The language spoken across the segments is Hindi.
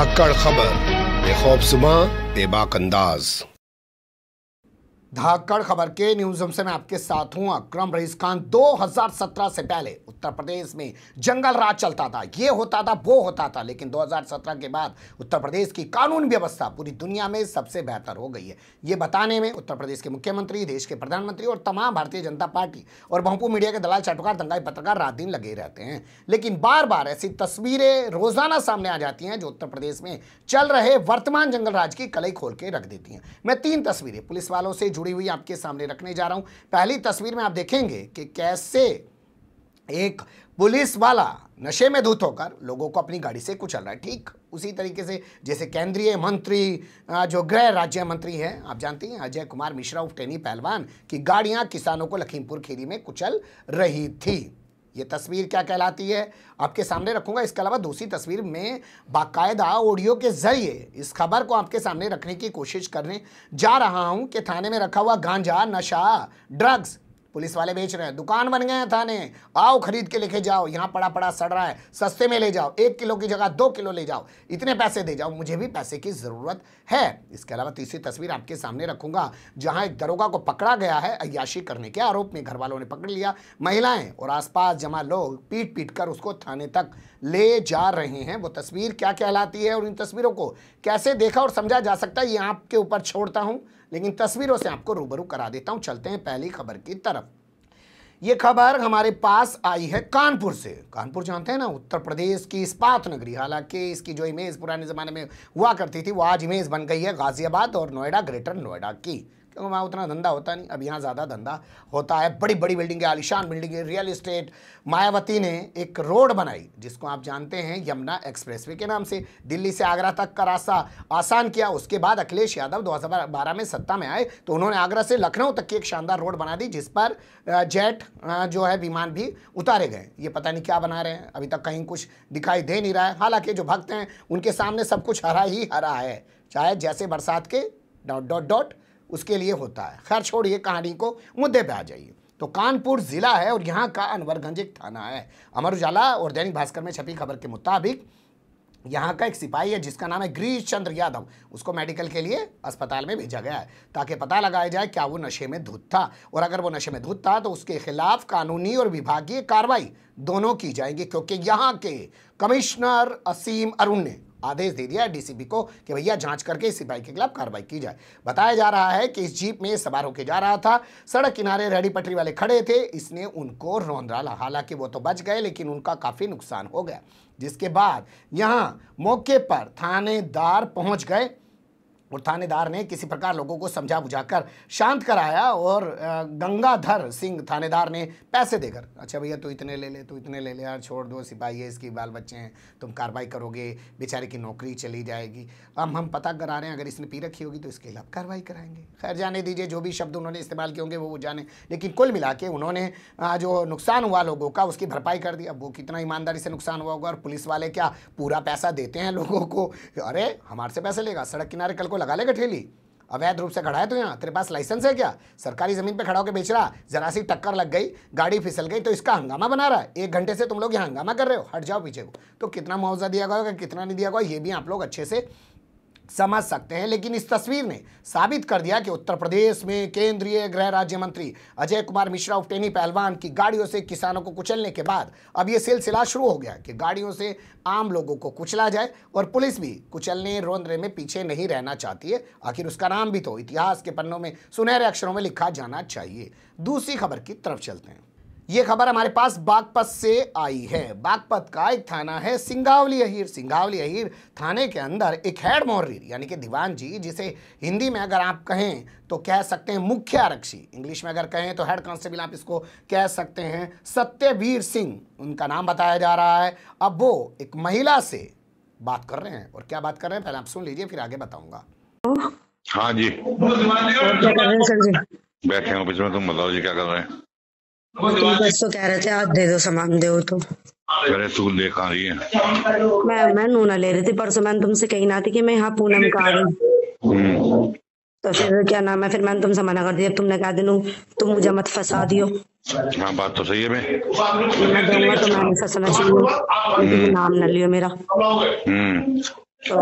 धाकड़ खबर, बेखौफसुमा बेबाक अंदाज। धाकड़ खबर के न्यूज रूम से मैं आपके साथ हूं अकरम रईस खान। 2017 से पहले उत्तर प्रदेश में जंगल राज चलता था, ये होता था वो होता था, लेकिन 2017 के बाद उत्तर प्रदेश की कानून व्यवस्था पूरी दुनिया में सबसे बेहतर हो गई है। ये बताने में उत्तर प्रदेश के मुख्यमंत्री, देश के प्रधानमंत्री और तमाम भारतीय जनता पार्टी और बहुपू मीडिया के दलाल, चाटुकार, दंगाई पत्रकार रात दिन लगे रहते हैं, लेकिन बार बार ऐसी तस्वीरें रोजाना सामने आ जाती हैं जो उत्तर प्रदेश में चल रहे वर्तमान जंगल राज की कलई खोल के रख देती हैं। मैं 3 तस्वीरें पुलिस वालों से जुड़ी हुई आपके सामने रखने जा रहा हूं। पहली तस्वीर में आप देखेंगे कि कैसे एक पुलिस वाला नशे में धुत होकर लोगों को अपनी गाड़ी से कुचल रहा है, ठीक उसी तरीके से जैसे केंद्रीय मंत्री जो गृह राज्य मंत्री हैं, आप जानती हैं अजय कुमार मिश्रा उर्फ टेनी पहलवान की गाड़ियां किसानों को लखीमपुर खीरी में कुचल रही थी। ये तस्वीर क्या कहलाती है आपके सामने रखूंगा। इसके अलावा दूसरी तस्वीर में बाकायदा ऑडियो के जरिए इस खबर को आपके सामने रखने की कोशिश करने जा रहा हूं कि थाने में रखा हुआ गांजा, नशा, ड्रग्स पुलिस वाले बेच रहे हैं, दुकान बन गए हैं थाने, आओ खरीद के लेके जाओ, यहाँ पड़ा पड़ा सड़ रहा है, सस्ते में ले जाओ, 1 किलो की जगह 2 किलो ले जाओ, इतने पैसे दे जाओ, मुझे भी पैसे की ज़रूरत है। इसके अलावा तीसरी तस्वीर आपके सामने रखूंगा जहाँ एक दरोगा को पकड़ा गया है अय्याशी करने के आरोप में। घर वालों ने पकड़ लिया, महिलाएं और आसपास जमा लोग पीट पीट कर उसको थाने तक ले जा रहे हैं। वो तस्वीर क्या कहलाती है और इन तस्वीरों को कैसे देखा और समझा जा सकता है, ये आपके ऊपर छोड़ता हूं, लेकिन तस्वीरों से आपको रूबरू करा देता हूं। चलते हैं पहली खबर की तरफ। ये खबर हमारे पास आई है कानपुर से। कानपुर जानते हैं ना, उत्तर प्रदेश की इस्पात नगरी। हालांकि इसकी जो इमेज पुराने ज़माने में हुआ करती थी वो आज इमेज बन गई है गाजियाबाद और नोएडा, ग्रेटर नोएडा की, क्योंकि वहाँ उतना धंधा होता नहीं। अब यहाँ ज़्यादा धंधा होता है, बड़ी बड़ी बिल्डिंगें, आलिशान बिल्डिंगें, रियल इस्टेट। मायावती ने एक रोड बनाई जिसको आप जानते हैं यमुना एक्सप्रेसवे के नाम से, दिल्ली से आगरा तक का रास्ता आसान किया। उसके बाद अखिलेश यादव 2012 में सत्ता में आए तो उन्होंने आगरा से लखनऊ तक की एक शानदार रोड बना दी जिस पर जेट जो है विमान भी उतारे गए। ये पता नहीं क्या बना रहे हैं, अभी तक कहीं कुछ दिखाई दे नहीं रहा है। हालांकि जो भक्त हैं उनके सामने सब कुछ हरा ही हरा है, चाहे जैसे बरसात के ... उसके लिए होता है। खैर छोड़िए कहानी को, मुद्दे पे आ जाइए। तो कानपुर जिला है और यहाँ का अनवरगंज एक थाना है। अमर उजाला और दैनिक भास्कर में छपी खबर के मुताबिक यहाँ का एक सिपाही है जिसका नाम है गिरीश चंद्र यादव, उसको मेडिकल के लिए अस्पताल में भेजा गया है ताकि पता लगाया जाए क्या वो नशे में धुत था, और अगर वो नशे में धुत था तो उसके खिलाफ कानूनी और विभागीय कार्रवाई दोनों की जाएगी, क्योंकि यहाँ के कमिश्नर असीम अरुण ने आदेश दे दिया है डीसीपी को कि भैया जांच करके इस सिपाही के खिलाफ कार्रवाई की जाए। बताया जा रहा है कि इस जीप में सवार होकर जा रहा था, सड़क किनारे रेहड़ी पटरी वाले खड़े थे, इसने उनको रौंद डाला। हालांकि वो तो बच गए लेकिन उनका काफ़ी नुकसान हो गया, जिसके बाद यहाँ मौके पर थानेदार पहुँच गए और थानेदार ने किसी प्रकार लोगों को समझा बुझाकर शांत कराया और गंगाधर सिंह थानेदार ने पैसे देकर, अच्छा भैया तू इतने ले ले, तू इतने ले ले यार, छोड़ दो, सिपाही है, इसकी बाल बच्चे हैं, तुम कार्रवाई करोगे, बेचारे की नौकरी चली जाएगी। अब हम पता करा रहे हैं अगर इसने पी रखी होगी तो इसके खिलाफ कार्रवाई कराएंगे। खैर जाने दीजिए, जो भी शब्द उन्होंने इस्तेमाल किए होंगे वो जाने, लेकिन कुल मिला के उन्होंने जो नुकसान हुआ लोगों का उसकी भरपाई कर दी। अब वो कितना ईमानदारी से नुकसान हुआ होगा, और पुलिस वाले क्या पूरा पैसा देते हैं लोगों को? अरे हमारे से पैसे लेगा, सड़क किनारे कल को लगा लेगा ठेली, अवैध रूप से खड़ा है तो यहाँ तेरे पास लाइसेंस है क्या? सरकारी जमीन पे खड़ा होकर बेच रहा, जरा सी टक्कर लग गई, गाड़ी फिसल गई तो इसका हंगामा बना रहा है। 1 घंटे से तुम लोग यहाँ हंगामा कर रहे हो, हट जाओ पीछे को। तो कितना मुआवजा दिया गया, कितना नहीं दिया गया, ये भी आप लोग अच्छे से समझ सकते हैं। लेकिन इस तस्वीर ने साबित कर दिया कि उत्तर प्रदेश में केंद्रीय गृह राज्य मंत्री अजय कुमार मिश्रा उर्फ टेनी पहलवान की गाड़ियों से किसानों को कुचलने के बाद अब यह सिलसिला शुरू हो गया कि गाड़ियों से आम लोगों को कुचला जाए, और पुलिस भी कुचलने रोंदने में पीछे नहीं रहना चाहती है। आखिर उसका नाम भी तो इतिहास के पन्नों में सुनहरे अक्षरों में लिखा जाना चाहिए। दूसरी खबर की तरफ चलते हैं। ये खबर हमारे पास बागपत से आई है। बागपत का एक थाना है सिंगावली अहीर। सिंगावली अहीर थाने के अंदर एक हेड मोहर्रीर यानी कि दीवान जी, जिसे हिंदी में अगर आप कहें तो कह सकते हैं मुख्य आरक्षी, इंग्लिश में अगर कहें तो हेड कांस्टेबल आप इसको कह सकते हैं, सत्यवीर सिंह उनका नाम बताया जा रहा है। अब वो एक महिला से बात कर रहे हैं, और क्या बात कर रहे हैं पहले आप सुन लीजिए फिर आगे बताऊंगा। हाँ जी, क्या कर रहे हैं सर जी? बैठे हैं ऑफिस में। तुम बताओ जी क्या कर रहे हैं? तुम बस तो कह रहे थे आज दे दो, सामान दो तो। अरे तू ले कहाँ रही है? मैं नूना ले रही थी, परसों मैंने तुमसे कही ना थी कि मैं यहाँ पूनम का आ गई, तो फिर क्या नाम है, फिर मैंने तुमसे मना कर दिया। तुमने कहा दिनू तुम मुझे मत फंसा दियो। हाँ बात तो सही है। मैं दूंगा तो मैं नहीं फंसना चाहिए, नाम न लियो मेरा। तो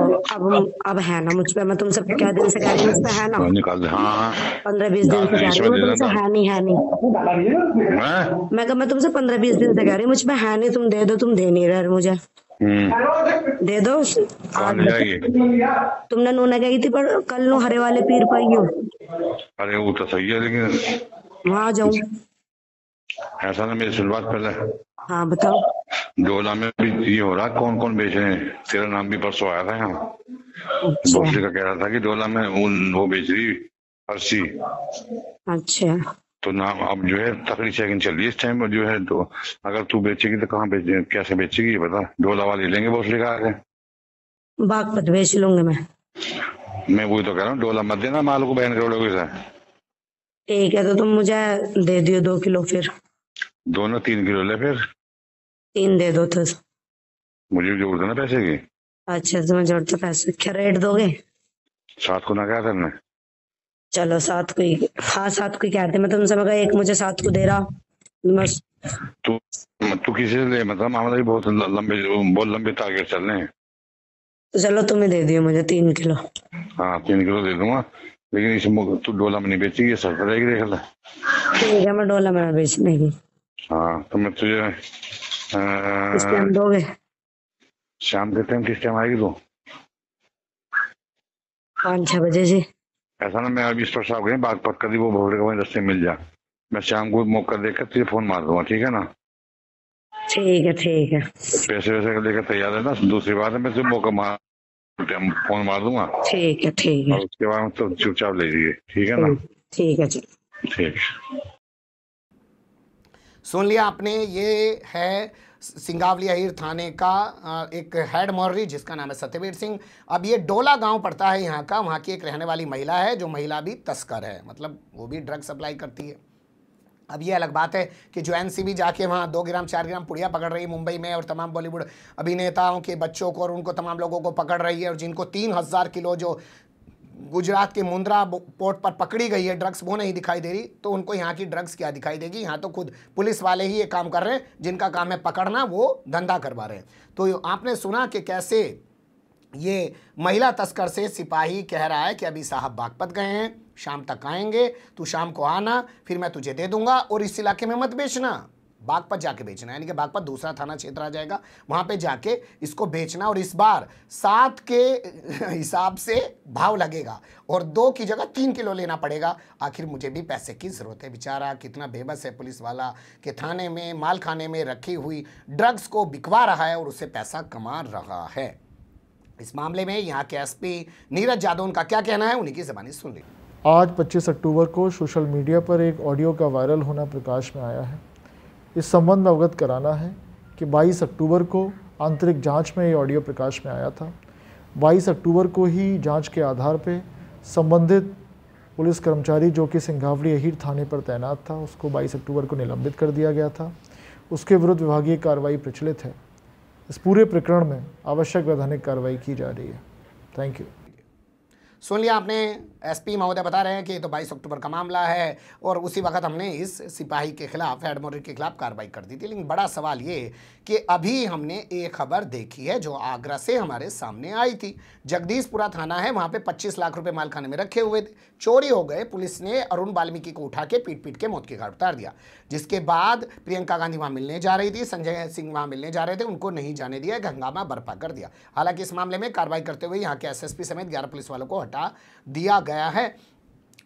अब है ना मुझ पे, मैं तुमसे क्या दिन से कह रही हूँ मुझ पे है ना, निकाल दे। हाँ 15-20 दिन से कह रही हूँ मैं तुमसे, है नहीं है नहीं। हैं? मैं कहा मैं तुमसे 15-20 दिन से कह रही हूँ मुझ पे है नहीं, तुम दे दो, तुम दे नहीं रहे मुझे, दे दो। कहाँ आज ले जाएगी? तुमने नूना गई थी पर कल नो हरे वाले पीर पाई हो, अरे वो तो सही है, लेकिन वहां जाऊं। ऐसा ना, मेरी सुन बात पहले। हाँ बताओ। डोला में भी ये हो रहा, कौन कौन बेच रहे हैं? तेरा नाम भी परसों आया था यहाँ। अच्छा भोसले का कह रहा था कि डोला में वो बेच रही अर्शी। अच्छा। तो नाम अब जो है तकड़ी चेकिंग चल रही है इस टाइम जो है। तो अगर तू बेचेगी तो कहाँ बेचे, कैसे बेचेगी ये बता। डोला वाले लेंगे भोसले का आगे। बागपत बेच लूंगी मैं। मैं वही तो कह रहा हूँ, डोला मत देना माल को बहन करोड़ों से। ठीक है तो तुम मुझे दे दियो 2 किलो, फिर दोनों 3 किलो ले फिर। 3 दे दो तो। मुझे भी जरूरत है ना पैसे की। अच्छा तुम्हें जरूरत है पैसे, क्या रेट दोगे? 7 को ना क्या करना है? चलो 7 को ही, हाँ 7 को ही कहते, मैं तुमसे मगर एक मुझे 7 को दे रहा बस। तू तू किसी से ले, मतलब मामला भी बहुत लंबे टारगेट चल रहे हैं। तो चलो तुम्हें दे दियो मुझे 3 किलो। हाँ 3 किलो दे दूंगा, लेकिन तू डोला में नहीं बेचेगी, ये सस्ता रहेगी, देख ले। ठीक है मैं डोला में बेचने की। हाँ तो मैं तुझे किस टाइम दोगे? शाम के टाइम किस टाइम आएगी तू? 5-6 बजे से। ऐसा ना, मैं अभी इस पर साहब गए बागपत कर दी, वो भोरे का वहीं रास्ते में मिल जा। मैं शाम को मौका देखकर तुझे फोन मार दूंगा, ठीक है ना? ठीक है ठीक है। पैसे वैसे लेकर तैयार है ना? दूसरी बात है, मैं तुझे मौका मार फोन मार दूंगा, ठीक है ठीक है। और उसके बाद तो चुपचाप ले जाइए, ठीक है ना? ठीक है चलो। ठीक। सुन लिया आपने, ये है सिंगावली अहीर थाने का एक हेड मौलवी जिसका नाम है सत्यवीर सिंह। अब ये डोला गांव पड़ता है यहाँ का, वहाँ की एक रहने वाली महिला है, जो महिला भी तस्कर है, मतलब वो भी ड्रग सप्लाई करती है। अब ये अलग बात है कि जो एनसीबी जाके वहाँ 2 ग्राम 4 ग्राम पुड़िया पकड़ रही है मुंबई में, और तमाम बॉलीवुड अभिनेताओं के बच्चों को और उनको तमाम लोगों को पकड़ रही है, और जिनको 3000 किलो जो गुजरात के मुंद्रा पोर्ट पर पकड़ी गई है ड्रग्स, वो नहीं दिखाई दे रही, तो उनको यहाँ की ड्रग्स क्या दिखाई देगी? यहाँ तो खुद पुलिस वाले ही ये काम कर रहे हैं, जिनका काम है पकड़ना, वो धंधा करवा रहे हैं। तो आपने सुना कि कैसे ये महिला तस्कर से सिपाही कह रहा है कि अभी साहब बागपत गए हैं, शाम तक आएंगे, तू शाम को आना, फिर मैं तुझे दे दूंगा, और इस इलाके में मत बेचना, बागपत जाके बेचना, यानी कि बागपत दूसरा थाना क्षेत्र आ जाएगा, वहां पे जाके इसको बेचना, और इस बार 7 के हिसाब से भाव लगेगा और 2 की जगह 3 किलो लेना पड़ेगा। आखिर मुझे भी पैसे की जरूरत है, बेचारा कितना बेबस है पुलिस वाला कि थाने में माल खाने में रखी हुई ड्रग्स को बिकवा रहा है और उससे पैसा कमा रहा है। इस मामले में यहाँ के एसपी नीरज यादव का क्या कहना है, उन्हीं की ज़बानी सुन ली। आज 25 अक्टूबर को सोशल मीडिया पर एक ऑडियो का वायरल होना प्रकाश में आया है। इस संबंध में अवगत कराना है कि 22 अक्टूबर को आंतरिक जांच में ये ऑडियो प्रकाश में आया था। 22 अक्टूबर को ही जांच के आधार पर संबंधित पुलिस कर्मचारी जो कि सिंगावली अहीर थाने पर तैनात था, उसको 22 अक्टूबर को निलंबित कर दिया गया था। उसके विरुद्ध विभागीय कार्रवाई प्रचलित है। इस पूरे प्रकरण में आवश्यक वैधानिक कार्रवाई की जा रही है। Thank you. सुन लिया आपने, एसपी महोदय बता रहे हैं कि तो 22 अक्टूबर का मामला है, और उसी वक्त हमने इस सिपाही के खिलाफ, हेड मौलवी के खिलाफ कार्रवाई कर दी थी। लेकिन बड़ा सवाल ये कि अभी हमने एक खबर देखी है जो आगरा से हमारे सामने आई थी। जगदीशपुरा थाना है, वहाँ पे 25 लाख रुपए मालखाने में रखे हुए थे, चोरी हो गए। पुलिस ने अरुण वाल्मीकि को उठा के पीट पीट के मौत के घाट उतार दिया। जिसके बाद प्रियंका गांधी वहाँ मिलने जा रही थी, संजय सिंह वहाँ मिलने जा रहे थे, उनको नहीं जाने दिया, हंगामा बर्पा कर दिया। हालांकि इस मामले में कार्रवाई करते हुए यहाँ के एसएसपी समेत 11 पुलिस वालों को हटा दिया गया है,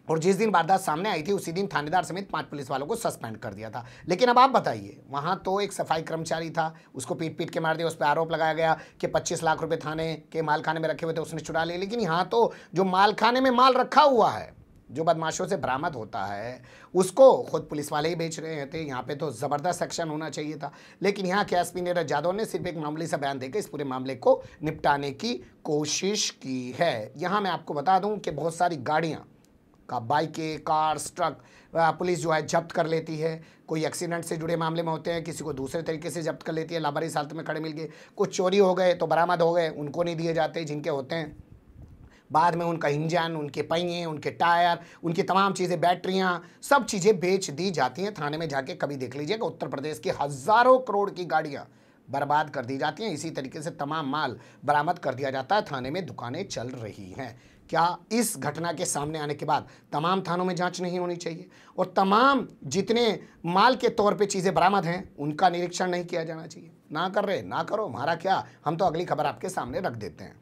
और जिस दिन वारदात सामने आई थी उसी दिन थानेदार समेत 5 पुलिस वालों को सस्पेंड कर दिया था। लेकिन अब आप बताइए, वहां तो एक सफाई कर्मचारी था, उसको पीट पीट के मार दिया, उस पर आरोप लगाया गया कि 25 लाख रुपए थाने के मालखाने में रखे हुए थे, उसने चुरा लिए। लेकिन यहाँ तो जो मालखाने में माल रखा हुआ है, जो बदमाशों से बरामद होता है, उसको खुद पुलिस वाले ही बेच रहे थे। यहाँ पे तो ज़बरदस्त एक्शन होना चाहिए था। लेकिन यहाँ के एसपी नीरज यादव ने सिर्फ एक मामूली सा बयान देकर इस पूरे मामले को निपटाने की कोशिश की है। यहाँ मैं आपको बता दूँ कि बहुत सारी गाड़ियाँ का, बाइकें, कार्स, ट्रक पुलिस जो है जब्त कर लेती है। कोई एक्सीडेंट से जुड़े मामले में होते हैं, किसी को दूसरे तरीके से जब्त कर लेती है, लापरवाही हालत में खड़े मिल गए। कुछ चोरी हो गए तो बरामद हो गए, उनको नहीं दिए जाते। जिनके होते हैं बाद में उनका इंजन, उनके पहिए, उनके टायर, उनकी तमाम चीज़ें, बैटरियां, सब चीज़ें बेच दी जाती हैं। थाने में जाके कभी देख लीजिएगा, उत्तर प्रदेश की हज़ारों करोड़ की गाड़ियाँ बर्बाद कर दी जाती हैं। इसी तरीके से तमाम माल बरामद कर दिया जाता है। थाने में दुकानें चल रही हैं। क्या इस घटना के सामने आने के बाद तमाम थानों में जांच नहीं होनी चाहिए और तमाम जितने माल के तौर पे चीज़ें बरामद हैं उनका निरीक्षण नहीं किया जाना चाहिए? ना कर रहे, ना करो, हमारा क्या, हम तो अगली खबर आपके सामने रख देते हैं।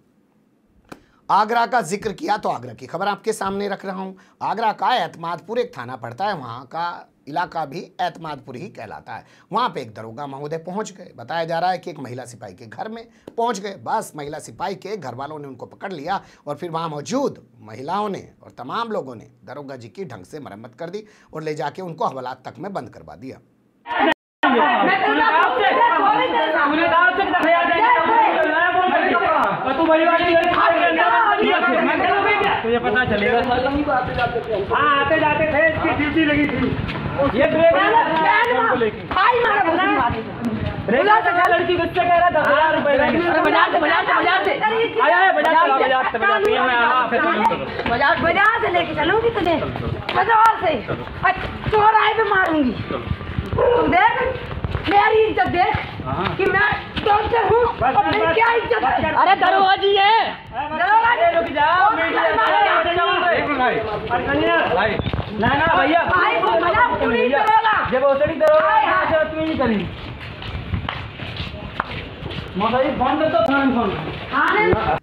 आगरा का जिक्र किया तो आगरा की खबर आपके सामने रख रहा हूं। आगरा का एतमादपुर एक थाना पड़ता है, वहां का इलाका भी एतमादपुर ही कहलाता है। वहां पे एक दरोगा महोदय पहुंच गए। बताया जा रहा है कि एक महिला सिपाही के घर में पहुंच गए। बस महिला सिपाही के घर वालों ने उनको पकड़ लिया और फिर वहां मौजूद महिलाओं ने और तमाम लोगों ने दरोगा जी की ढंग से मरम्मत कर दी और ले जाके उनको हवालात तक में बंद करवा दिया। तुझे पता चलेगा। हाँ आते जाते थे, इसकी ड्यूटी लगी थी। ये लड़की गुस्से कह रहा 10,000 रुपए बाजार से लेके चलूंगी तुझे, बाजार से चौराहे पे मारूंगी। तू देख मेरी इज्जत देख कि मैं डॉक्टर हूँ और मेरी क्या इज्जत है। अरे दरोगा जी है, दरोगा जी रुक जाओ। ना ना भैया भाई को मजाक क्यों नहीं करोगा? जब ओसड़ी दरोगा तू नहीं करी मौसम फोन कर तो फोन।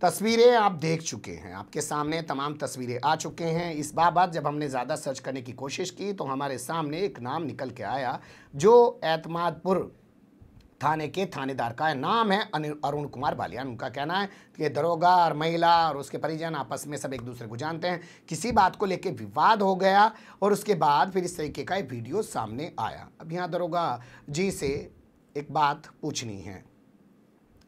तस्वीरें आप देख चुके हैं, आपके सामने तमाम तस्वीरें आ चुके हैं। इस बाबत जब हमने ज़्यादा सर्च करने की कोशिश की तो हमारे सामने एक नाम निकल के आया जो एतमादपुर थाने के थानेदार का नाम है अरुण कुमार बालियान। उनका कहना है कि दरोगा और महिला और उसके परिजन आपस में सब एक दूसरे को जानते हैं। किसी बात को लेकर विवाद हो गया और उसके बाद फिर इस तरीके का एक वीडियो सामने आया। अब यहाँ दरोगा जी से एक बात पूछनी है,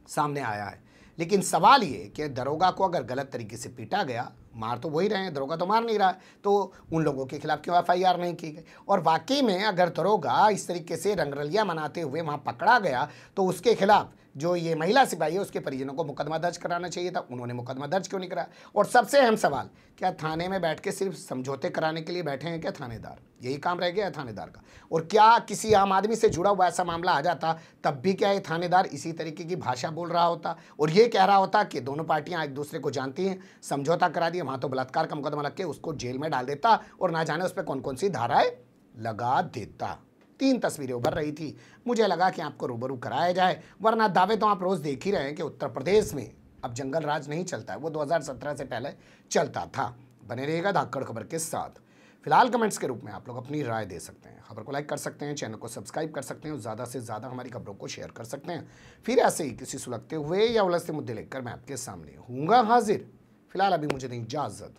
सामने आया है, लेकिन सवाल ये कि दरोगा को अगर गलत तरीके से पीटा गया, मार तो वही रहे हैं, दरोगा तो मार नहीं रहा है, तो उन लोगों के खिलाफ क्यों FIR नहीं की गई? और वाकई में अगर दरोगा इस तरीके से रंगरलिया मनाते हुए वहाँ पकड़ा गया तो उसके खिलाफ जो ये महिला सिपाही है उसके परिजनों को मुकदमा दर्ज कराना चाहिए था। उन्होंने मुकदमा दर्ज क्यों नहीं कराया? और सबसे अहम सवाल, क्या थाने में बैठ के सिर्फ समझौते कराने के लिए बैठे हैं क्या थानेदार? यही काम रह गया है थानेदार का। और क्या किसी आम आदमी से जुड़ा हुआ ऐसा मामला आ जाता तब भी क्या ये थानेदार इसी तरीके की भाषा बोल रहा होता और ये कह रहा होता कि दोनों पार्टियां एक दूसरे को जानती हैं, समझौता करा दिया? वहाँ तो बलात्कार का मुकदमा लग के उसको जेल में डाल देता और ना जाने उस पर कौन कौन सी धाराएं लगा देता। 3 तस्वीरें उभर रही थी। मुझे लगा कि आपको रूबरू कराया जाए, वरना दावे तो आप रोज़ देख ही रहे हैं कि उत्तर प्रदेश में अब जंगल राज नहीं चलता है, वो 2017 से पहले चलता था। बने रहिएगा धाकड़ खबर के साथ। फिलहाल कमेंट्स के रूप में आप लोग अपनी राय दे सकते हैं, खबर को लाइक कर सकते हैं, चैनल को सब्सक्राइब कर सकते हैं और ज़्यादा से ज़्यादा हमारी खबरों को शेयर कर सकते हैं। फिर ऐसे ही किसी सुलगते हुए या उलझते मुद्दे लेकर मैं आपके सामने हूँगा हाजिर। फिलहाल अभी मुझे दें इजाज़त।